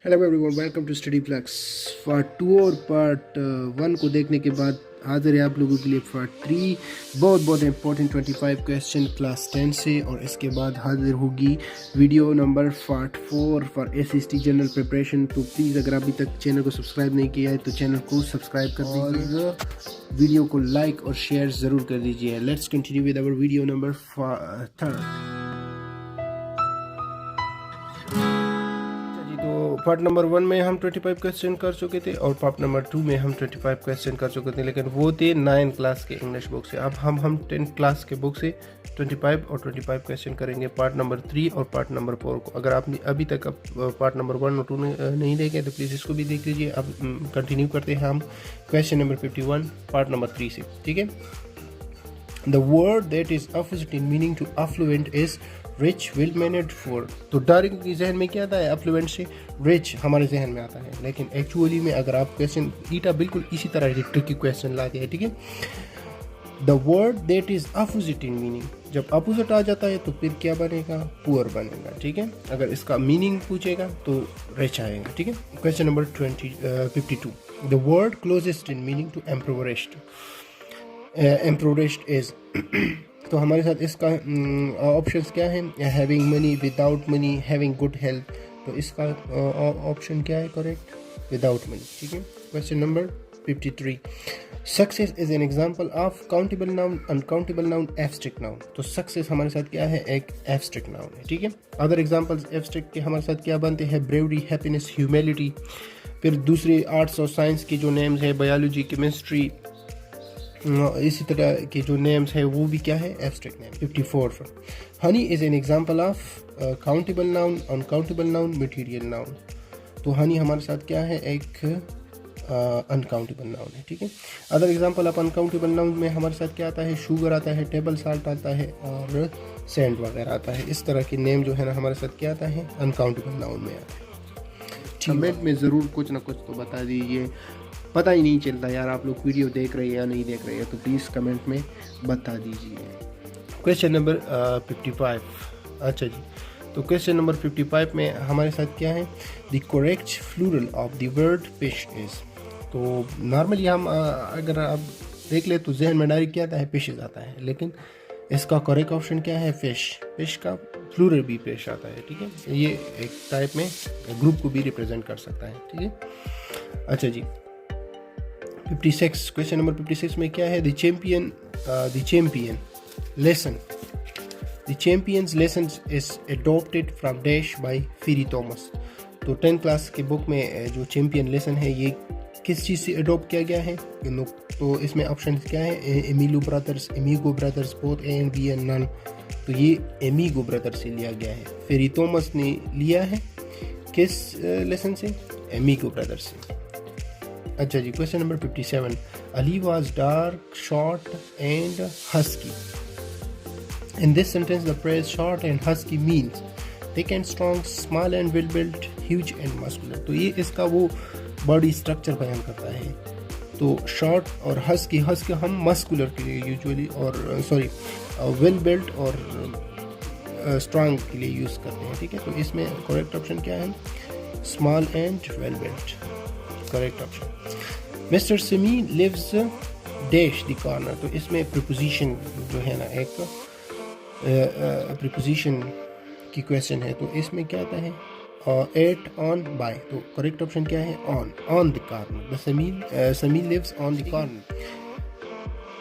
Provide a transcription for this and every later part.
Hello everyone, welcome to study flax. Part 2 और part 1 को देखने के बाद हाजिर है आप लोगों के लिए पार्ट 3। बहुत इंपॉर्टेंट 25 क्वेश्चन क्लास 10 से, और इसके बाद हाजिर होगी video number part 4 for SST general preparation. तो प्लीज़ अगर अभी तक चैनल को सब्सक्राइब नहीं किया है तो चैनल को सब्सक्राइब कर दीजिए और वीडियो को लाइक और शेयर ज़रूर कर दीजिए। Let's continue with our video number 3। Part number 1 में हम 25 क्वेश्चन कर चुके थे और पार्ट नंबर 2 में हम 25 क्वेश्चन कर चुके थे, लेकिन वो थे 9 क्लास के इंग्लिश बुक से। अब हम 10 क्लास के बुक से 25 और 25 क्वेश्चन करेंगे, पार्ट नंबर 3 और पार्ट नंबर 4 को। अगर आपने अभी तक पार्ट नंबर 1 और 2 नहीं देखे तो प्लीज़ इसको भी देख लीजिए। अब कंटिन्यू करते हैं हम क्वेश्चन नंबर 51 पार्ट नंबर 3 से, ठीक है। The word that is opposite in meaning to affluent is rich, well mannered, poor. तो डायरेक्ट की जहन में क्या आता है? अफ्लुएंट से रिच हमारे जहन में आता है, लेकिन एक्चुअली में अगर आप क्वेश्चन ईटा बिल्कुल इसी तरह की ट्रिकी क्वेश्चन लाते हैं, ठीक है। The word that is opposite in meaning, जब अपोजिट आ जाता है तो फिर क्या बनेगा? पुअर बनेगा, ठीक है। अगर इसका मीनिंग पूछेगा तो रिच आएगा, ठीक है। Question number 52। The word closest in meaning to impoverished, impoverished is तो हमारे साथ इसका ऑप्शंस क्या है? Having money, without money, having good health. तो इसका ऑप्शन क्या है करेक्ट? विदाउट मनी, ठीक है। Question number 53। Success is an example of countable noun, uncountable noun, abstract noun. तो सक्सेस हमारे साथ क्या है? एक एब्स्ट्रैक्ट नाउन है, ठीक है। अदर एग्जांपल्स एब्स्ट्रैक्ट के हमारे साथ क्या बनते हैं? Bravery, happiness, humility. फिर दूसरे आर्ट्स और साइंस के जो नेम्स है, बायोलॉजी, केमिस्ट्री, इसी तरह के जो नेम्स है वो भी क्या है? Abstract name. 54। Honey is an example of countable noun, uncountable noun, material noun. तो हनी हमारे साथ क्या है? एक अनकाउंटेबल नाउन है, ठीक है। Other example of uncountable noun में हमारे साथ क्या आता है? शुगर आता है, टेबल साल्ट आता है और सैंड वगैरह आता है। इस तरह के नेम जो है ना हमारे साथ क्या आता है? अनकाउंटेबल नाउन में आता है। कमेंट में ज़रूर कुछ ना कुछ तो बता दीजिए, पता ही नहीं चलता यार आप लोग वीडियो देख रहे हैं या नहीं देख रहे हैं, तो प्लीज़ कमेंट में बता दीजिए। Question number 55। अच्छा जी, तो क्वेश्चन नंबर 55 में हमारे साथ क्या है? The correct plural of the word fish is. तो नॉर्मली हम अगर आप देख ले तो जहन में डायरेक्ट क्या आता है? फिशेज आता है, लेकिन इसका करेक्ट ऑप्शन क्या है? फिश। फिश का प्लूरल भी फिश आता है, ठीक है। ये एक टाइप में ग्रुप को भी रिप्रेजेंट कर सकता है, ठीक है। अच्छा जी, 56। क्वेश्चन नंबर 56 में क्या है? The champion lesson, the champions lesson is adopted from dash by Ferry Thomas. तो 10th क्लास के बुक में जो चैंपियन लेसन है ये किस चीज़ से अडोप्ट किया गया है? तो इसमें ऑप्शन क्या है? एमिलो Brothers, Amigo Brothers, both A and B and none. तो ये एमिगो ब्रदर से लिया गया है। फेरी थॉमस ने लिया है किस लेसन से? एमिगो ब्रदर से। अच्छा जी, question number 57। Ali was dark, short and husky. In this sentence the phrase short and husky means thick and strong, small and well built, huge and muscular. तो ये इसका वो बॉडी स्ट्रक्चर बयान करता है। तो शॉर्ट और हस्की हम मस्कुलर के लिए यूजुअली और वेल बिल्ट और स्ट्रॉन्ग के लिए यूज़ करते हैं, ठीक है। तो इसमें करेक्ट ऑप्शन क्या है? Small and well built, correct option. Mister Simi lives dash the corner. तो इसमें प्रीपोजिशन जो है ना, एक प्रीपोजिशन की क्वेश्चन है, तो इसमें क्या आता है? At, on, by. तो करेक्ट ऑप्शन क्या है? On the corner. The Sammy lives on the corner.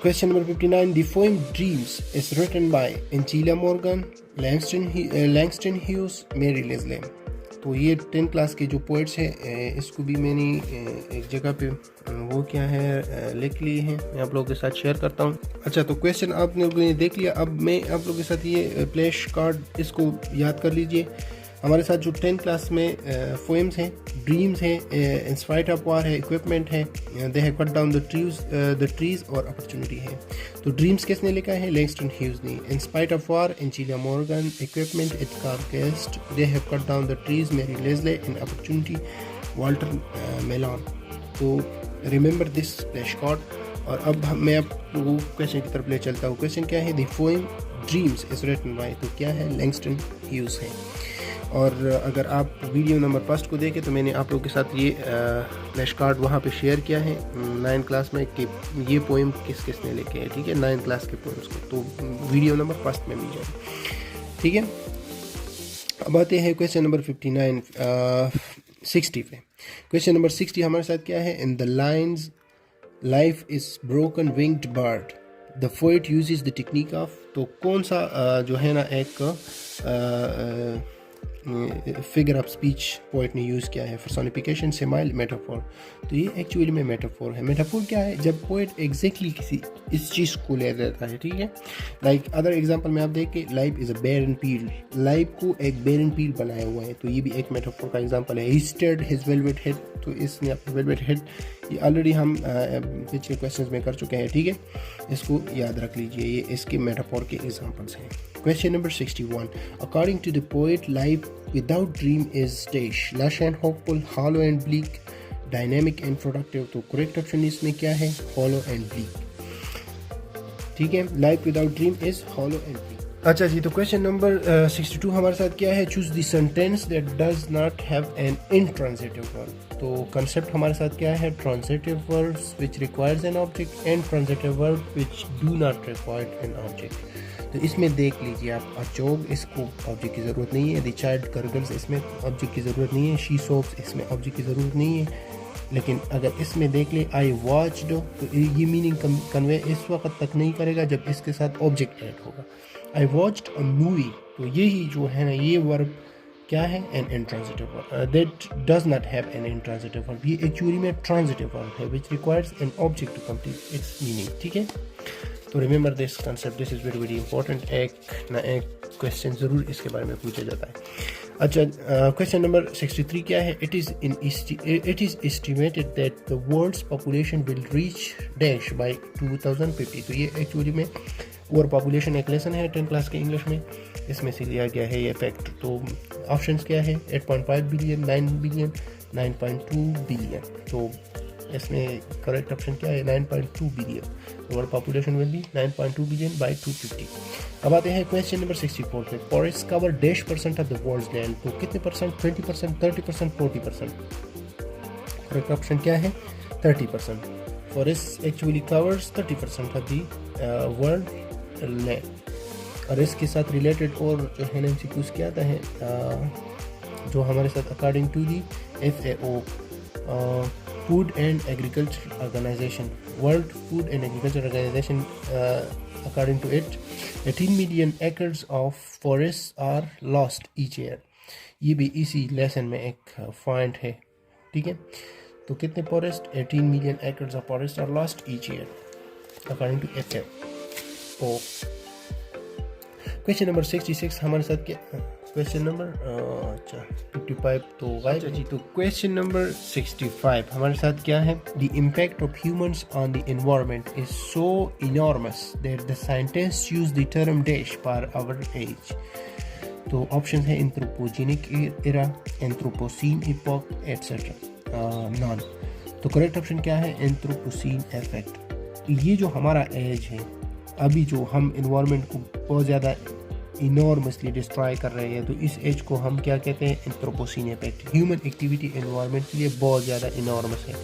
Question number 59। The poem dreams is written by Angela Morgan, Langston Hughes, Mary Lesley. तो ये 10th क्लास के जो पोइट्स हैं इसको भी मैंने एक जगह पे वो क्या है लिख लिए हैं, मैं आप लोगों के साथ शेयर करता हूँ। अच्छा, तो क्वेश्चन आप लोगों ने देख लिया। अब मैं आप लोगों के साथ ये फ्लैश कार्ड इसको याद कर लीजिए। हमारे साथ जो 10th क्लास में पोएम्स हैं, ड्रीम्स हैं, इन स्पाइट ऑफ वार है, इक्विपमेंट है, they have cut down the trees और अपॉर्चुनिटी है। तो ड्रीम्स किसने लिखा है? लैंगस्टन ह्यूज ने। In spite of war, Angela Morgan. Equipment, Edgar Guest. They have cut down the trees, Mary Lesley. In opportunity, Walter Malone. तो remember this flash card. और अब मैं आप लोगों को क्वेश्चन की तरफ ले चलता हूँ। क्वेश्चन क्या है? The poem dreams is written by, तो क्या है? लैंगस्टन ह्यूज है। और अगर आप वीडियो नंबर फर्स्ट को देखें तो मैंने आप लोगों के साथ ये फ्लैश कार्ड वहाँ पे शेयर किया है 9th क्लास में कि ये पोएम किस किस ने लिखे हैं, ठीक है, 9th क्लास के पोएम्स को, तो वीडियो नंबर फर्स्ट में मिल जाए, ठीक है। अब आते हैं क्वेश्चन नंबर 60 पे। क्वेश्चन नंबर 60 हमारे साथ क्या है, in the lines life is broken winged bird the poet uses the technique of, तो कौन सा जो है ना एक फिगर ऑफ स्पीच पोएट ने यूज़ किया है, पर्सोनिफिकेशन, सिमाइल, मेटाफोर। तो ये एक्चुअली में मेटाफोर है। मेटाफोर क्या है, जब पोएट एग्जैक्टली किसी इस चीज़ को ले लेता है, ठीक है। लाइक अदर एग्जांपल में आप देखें, life is a barren field, life को एक बैरन फील्ड बनाया हुआ है, तो ये भी एक मेटाफोर का एग्जांपल है। ही स्टेयर्ड हिज वेलवेट हेड, तो इसने अपने वेलवेट हेड, ये ऑलरेडी हम पिछले क्वेश्चंस में कर चुके हैं, ठीक है, इसको याद रख लीजिए, ये इसके मेटाफोर के एग्जांपल्स हैं। Question number 61. According to the poet, life without dream is dash, lush and hopeful, hollow and bleak, dynamic and productive. तो correct option इसमें क्या है, hollow and bleak, ठीक है। Life without dream is hollow and bleak। अच्छा जी, तो question number 62 हमारे साथ क्या है, choose the sentence that does not have an intransitive verb. तो कंसेप्ट हमारे साथ क्या है, transitive verbs which requires an object and transitive verb which do not require an object. तो इसमें देख लीजिए आप, अचोग, इसको ऑब्जेक्ट की ज़रूरत नहीं है, द चाइल्ड गर्गल्स, इसमें ऑब्जेक्ट की ज़रूरत नहीं है, शी सोप्स, इसमें ऑब्जेक्ट की ज़रूरत नहीं है। लेकिन अगर इसमें देख ले, आई वॉच्ड, तो ये मीनिंग कन्वे इस वक्त तक नहीं करेगा जब इसके साथ ऑब्जेक्ट ऐड होगा। आई वॉच्ड अ मूवी, तो यही जो है ना, ये वर्ब क्या है, an intransitive verb that does not have an intransitive verb, ये एक्चुअली में ट्रांजिटिव वर्ब है which requires an object to complete its meaning, ठीक है। तो remember this concept, this is very very important, एक ना एक क्वेश्चन ज़रूर इसके बारे में पूछा जाता है। अच्छा, क्वेश्चन नंबर 63 क्या है, it is estimated that the world's population will reach dash by 2050। तो ये एक्चुअली में ओवर पॉपुलेशन एक लेसन है 10th क्लास के इंग्लिश में, इसमें से लिया गया है ये फैक्ट। तो ऑप्शंस क्या है, 8.5 बिलियन, 9 बिलियन, 9.2 बिलियन। तो इसमें करेक्ट ऑप्शन क्या है, 9.2 billion. Over population will be 9.2 billion by 250। अब आते हैं क्वेश्चन नंबर 64 पे, forest cover dash percent of the world's land, तो कितने परसेंट, 20%, 30%, 40%। करेक्ट ऑप्शन क्या है, 30%। Forest actually covers 30% of the world land. और इसके साथ रिलेटेड और जो है ना एमसीक्यूज क्या आता है, जो हमारे साथ according to the FAO, Food and Agriculture Organization, World Food and Agriculture Organization, according to it, 18 million acres of forests are lost each year। ये भी इसी लेसन में एक पॉइंट है, ठीक है। तो कितने forest, 18 million acres of forests are lost each year, according to FAO। Question number 66 हमारे साथ क्या, क्वेश्चन नंबर 55 तो गायब जी। तो क्वेश्चन नंबर 65 हमारे साथ क्या है, the impact of humans on the environment is so enormous that the scientist use the term dash for our age. तो ऑप्शन है anthropogenic era, anthropocene epoch, etcetera, none. तो करेक्ट ऑप्शन क्या है, anthropocene effect. तो ये जो हमारा as है, अभी जो हम एनवायरनमेंट को बहुत ज़्यादा इनॉर्मसली डिस्ट्रॉय कर रहे हैं, तो इस एज को हम क्या कहते हैं, anthropocene effect. Human activity environment के लिए बहुत ज़्यादा इनॉर्मस है,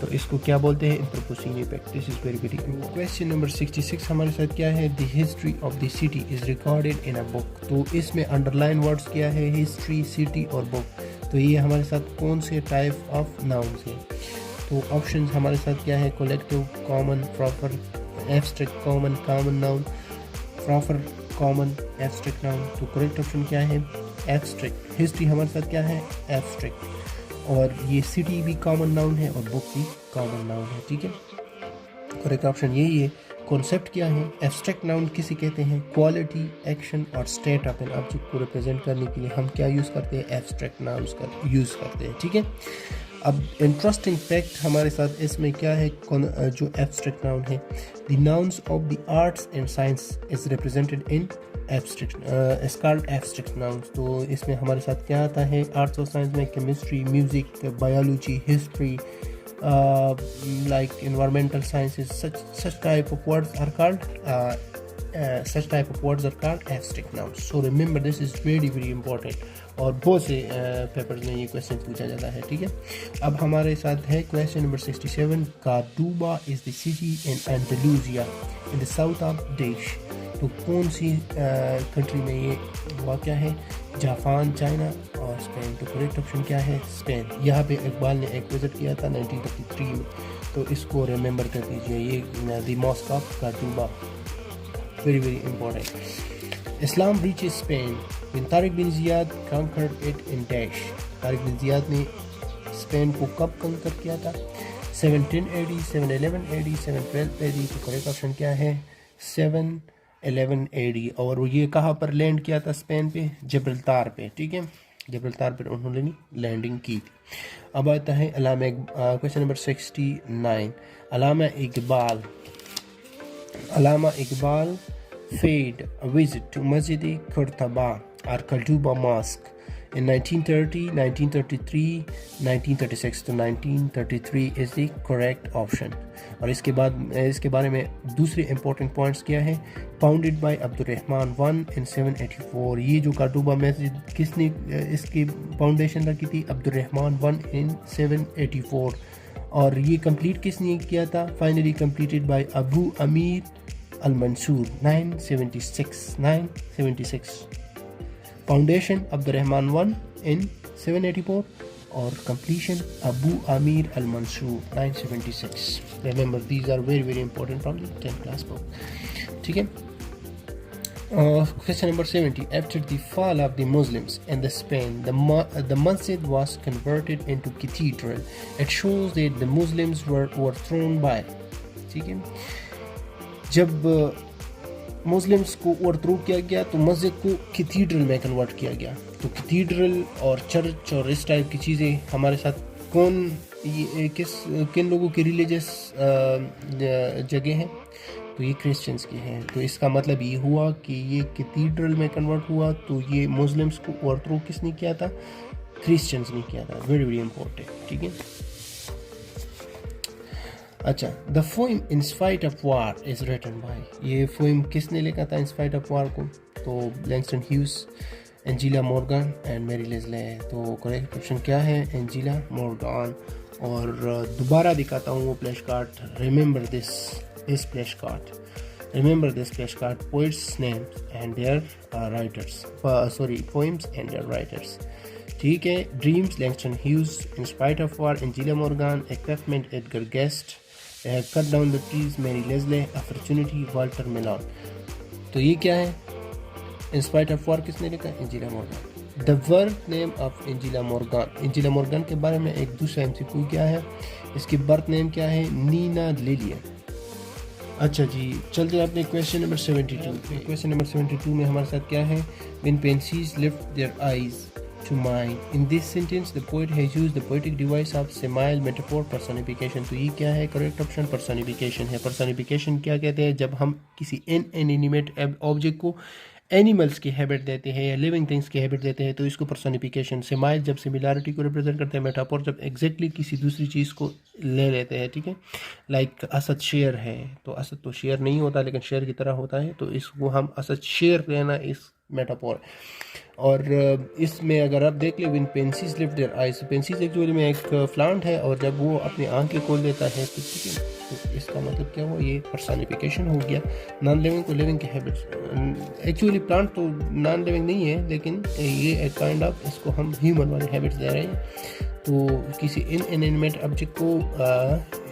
तो इसको क्या बोलते हैं, anthropocene effect. This is very very important. Question number 66 हमारे साथ क्या है, the history of the city is recorded in a book. तो इसमें अंडरलाइन वर्ड्स क्या है, हिस्ट्री, सिटी और बुक। तो ये हमारे साथ कौन से टाइप ऑफ नाउन्स हैं। तो ऑप्शन हमारे साथ क्या है, collective, common, proper, abstract, common, common noun, proper, common, abstract noun. तो करेक्ट ऑप्शन क्या है, एब्स्ट्रैक्ट। हिस्ट्री हमारे साथ क्या है, एब्स्ट्रैक्ट, और ये सिटी भी कॉमन नाउन है और बुक भी कॉमन नाउन है, ठीक है। करेक्ट ऑप्शन यही है। कॉन्सेप्ट क्या है, एब्स्ट्रैक्ट नाउन किसे कहते हैं, क्वालिटी, एक्शन और स्टेट ऑफ एन ऑब्जेक्ट को रिप्रेजेंट करने के लिए हम क्या यूज़ करते हैं, एब्स्ट्रैक्ट नाउन्स का यूज़ करते हैं, ठीक है। अब इंटरेस्टिंग फैक्ट हमारे साथ इसमें क्या है, जो एब्स्ट्रैक्ट नाउन है, the nouns of the arts and science is represented in abstract, is called abstract nouns. तो इसमें हमारे साथ क्या आता है, आर्ट्स और साइंस में chemistry, music, biology, history, like environmental sciences, such type of words are called abstract nouns. So remember, this is very very important. और बहुत से पेपर्स में ये क्वेश्चन पूछा जाता है, ठीक है। अब हमारे साथ है question number 67। Cordoba is the city in Andalusia in the south of देश। तो कौन सी कंट्री में ये वाक़या है? जापान, चाइना और स्पेन। तो करेक्ट ऑप्शन क्या है? स्पेन। यहाँ पे इकबाल ने एक विज़िट किया था 1933 में, तो इसको रिमेंबर कर दीजिए। ये the mosque of Cordoba, very very important. Islam reaches Spain when Tariq bin Ziyad conquered it in dash। Tariq bin Ziyad ने स्पेन को कब कंकर किया था? 710 AD, 711 AD, 712 AD। तो करेक्ट ऑप्शन क्या है? 711 AD। और वो ये कहाँ पर लैंड किया था स्पेन पे? जिब्राल्टार पे, ठीक है। जिब्राल्टार पर उन्होंने लैंडिंग की थी। अब आता है question number 69। Allama Iqbal paid a visit to Masjid Qurtuba or Qaltuba Mosque in 1930, 1933, 1936। तो 1933 is the correct option। और इसके बारे में दूसरे इंपॉर्टेंट पॉइंट्स क्या है? Founded by Abdurrahman I in 784। ये जो कार्टूबा मस्जिद किसने इसकी फाउंडेशन रखी थी? Abdurrahman I in 784। और ये कंप्लीट किसने किया था? फाइनली कंप्लीटेड बाय अबू अमीर अल-मंसूर 976। फाउंडेशन अब्दुर्रहमान I in 784 और completion Abu Amir Al-Mansur 976। Remember, these are very very important from the 10th class book, ठीक है। Question number 70। After the fall of the Muslims in the Spain, the masjid was converted into cathedral. It shows that the Muslims were overthrown by, ठीक है। जब Muslims को overthrow किया गया तो मस्जिद को कैथीड्रल में कन्वर्ट किया गया। तो कैथीड्रल और चर्च और इस टाइप की चीज़ें हमारे साथ किन लोगों की रिलीजियस जगह हैं? तो ये क्रिश्चियंस की हैं। तो इसका मतलब ये हुआ कि ये कैथीड्रल में कन्वर्ट हुआ, तो ये मुस्लिम्स को ओवरथ्रो किसने किया था? क्रिश्चियंस ने किया था। वेरी वेरी इंपॉर्टेंट, ठीक है। अच्छा, the poem in spite of war is written by. ये पोएम किसने लिखा था इन स्पाइट ऑफ वार को? तो Langston Hughes, Angela Morgan and Mary Lesley. तो करेक्ट ऑप्शन क्या है? Angela Morgan. और दोबारा दिखाता हूँ वो flash card. Remember this flash card. Remember this flashcard, poets' names and their writers. Poems and their writers. ठीक है। Dreams, Langston Hughes. In Spite of War, Angela Morgan. Equipment, Edgar Guest. Cut Down the Trees, Mary Leslie. Opportunity, Walter Milan. तो ये क्या है? In Spite of War किसने लिखा? Angela Morgan. The birth name of Angela Morgan. Angela Morgan के बारे में एक दूसरा MCQ क्या है? इसकी बर्थ नेम क्या है? नीना लिलियन। अच्छा जी, चलते हैं अपने क्वेश्चन नंबर 72 पे। क्वेश्चन नंबर 72 में हमारे साथ क्या है? When pansies lift their eyes to mine, in this sentence the poet has used the poetic device of simile metaphor personification। तो ये क्या है? करेक्ट ऑप्शन personification है। personification क्या कहते हैं? जब हम किसी इनएनिमेट ऑब्जेक्ट को एनिमल्स की हैबिट देते हैं या लिविंग थिंग्स की हैबिट देते हैं तो इसको पर्सोनिफिकेशन। सिमाइल जब सिमिलैरिटी को रिप्रेजेंट करते हैं, मेटाफोर जब एग्जैक्टली किसी दूसरी चीज़ को ले लेते हैं, ठीक है। लाइक असद शेर है, तो असद तो शेर नहीं होता लेकिन शेर की तरह होता है, तो इसको हम असद शेर लेना इस मेटाफोर। और इसमें अगर आप देख ले, when pansies lift their eyes, pansies actually में एक प्लांट है और जब वो अपनी आंखें खोल देता है तो ठीक है, तो इसका मतलब क्या हुआ? ये पर्सनिफिकेशन हो गया। नॉन लिविंग को लिविंग की हैबिट्स, एक्चुअली प्लांट तो नॉन लिविंग नहीं है लेकिन ये एक काइंड ऑफ इसको हम ह्यूमन वाली हैबिट्स दे रहे हैं। तो किसी इनएनिमेट ऑब्जेक्ट को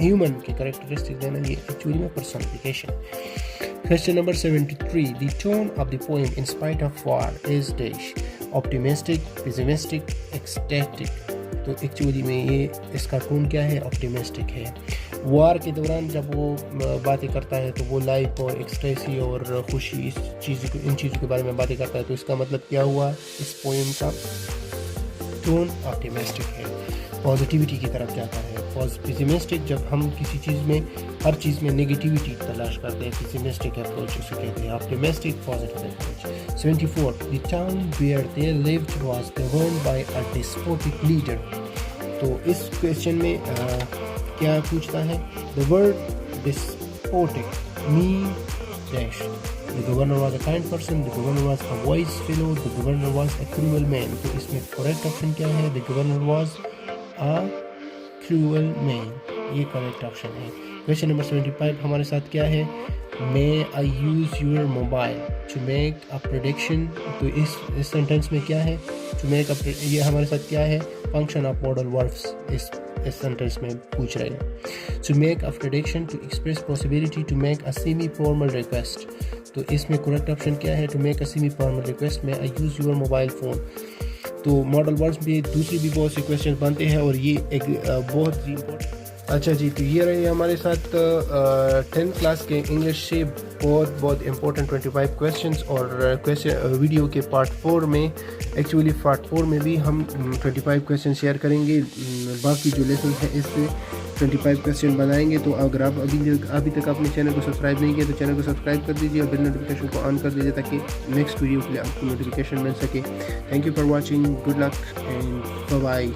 ह्यूमन के कैरेक्टरिस्टिक देना, ये एक्चुअली में personification. Question number 73. The tone of the poem In Spite of War is dash, optimistic, pessimistic, ecstatic। तो एक्चुअली में ये इसका टोन क्या है? ऑप्टिमिस्टिक है। वार के दौरान जब वो बातें करता है तो वो लाइफ और एक्सटेसी और खुशी इन चीज़ों के बारे में बातें करता है। तो इसका मतलब क्या हुआ? इस पोएम का टोन ऑप्टिमिस्टिक है, पॉजिटिविटी की तरफ जाता है। पेसिमिस्टिक जब हम किसी चीज़ में, हर चीज़ में नेगेटिविटी तलाश करते हैं, पेसिमिस्टिक अप्रोच उसे कहते हैं। Optimistic positive approach. 74. The town where they lived was governed by a despotic leader। तो इस क्वेश्चन में क्या पूछता है? The word despotic means dash The governor was a kind person. The governor was a wise fellow. The governor was a cruel man. तो इसमें correct option क्या है? The governor was a cruel man. ये correct option है. Question number 75 हमारे साथ क्या है? May I use your mobile to make a prediction? तो इस sentence में क्या है? To make a ये हमारे साथ क्या है? Function of modal verbs इस सेंटेंस में पूछ रहे हैं. To make a prediction, to express possibility, to make a semi-formal request. तो इसमें correct option क्या है? To make a semi-formal request में I use your mobile phone. तो मॉडल वर्ड्स में दूसरी भी बहुत से क्वेश्चन बनते हैं और ये एक बहुत ही इम्पोर्टेंट. अच्छा जी, तो ये रहे हमारे साथ 10th क्लास के इंग्लिश से बहुत इंपॉर्टेंट 25 क्वेश्चंस. और वीडियो के पार्ट 4 में एक्चुअली पार्ट 4 में भी हम 25 क्वेश्चन शेयर करेंगे. बाकी जो लेसन हैं इससे 25 क्वेश्चन बनाएंगे. तो अगर आप अभी तक अपने चैनल को सब्सक्राइब नहीं किया तो चैनल को सब्सक्राइब कर दीजिए और बेल नोटिफिकेशन को ऑन कर दीजिए ताकि नेक्स्ट वीडियो के लिए आपको नोटिफिकेशन मिल सके. Thank you for watching. Good luck and bye bye.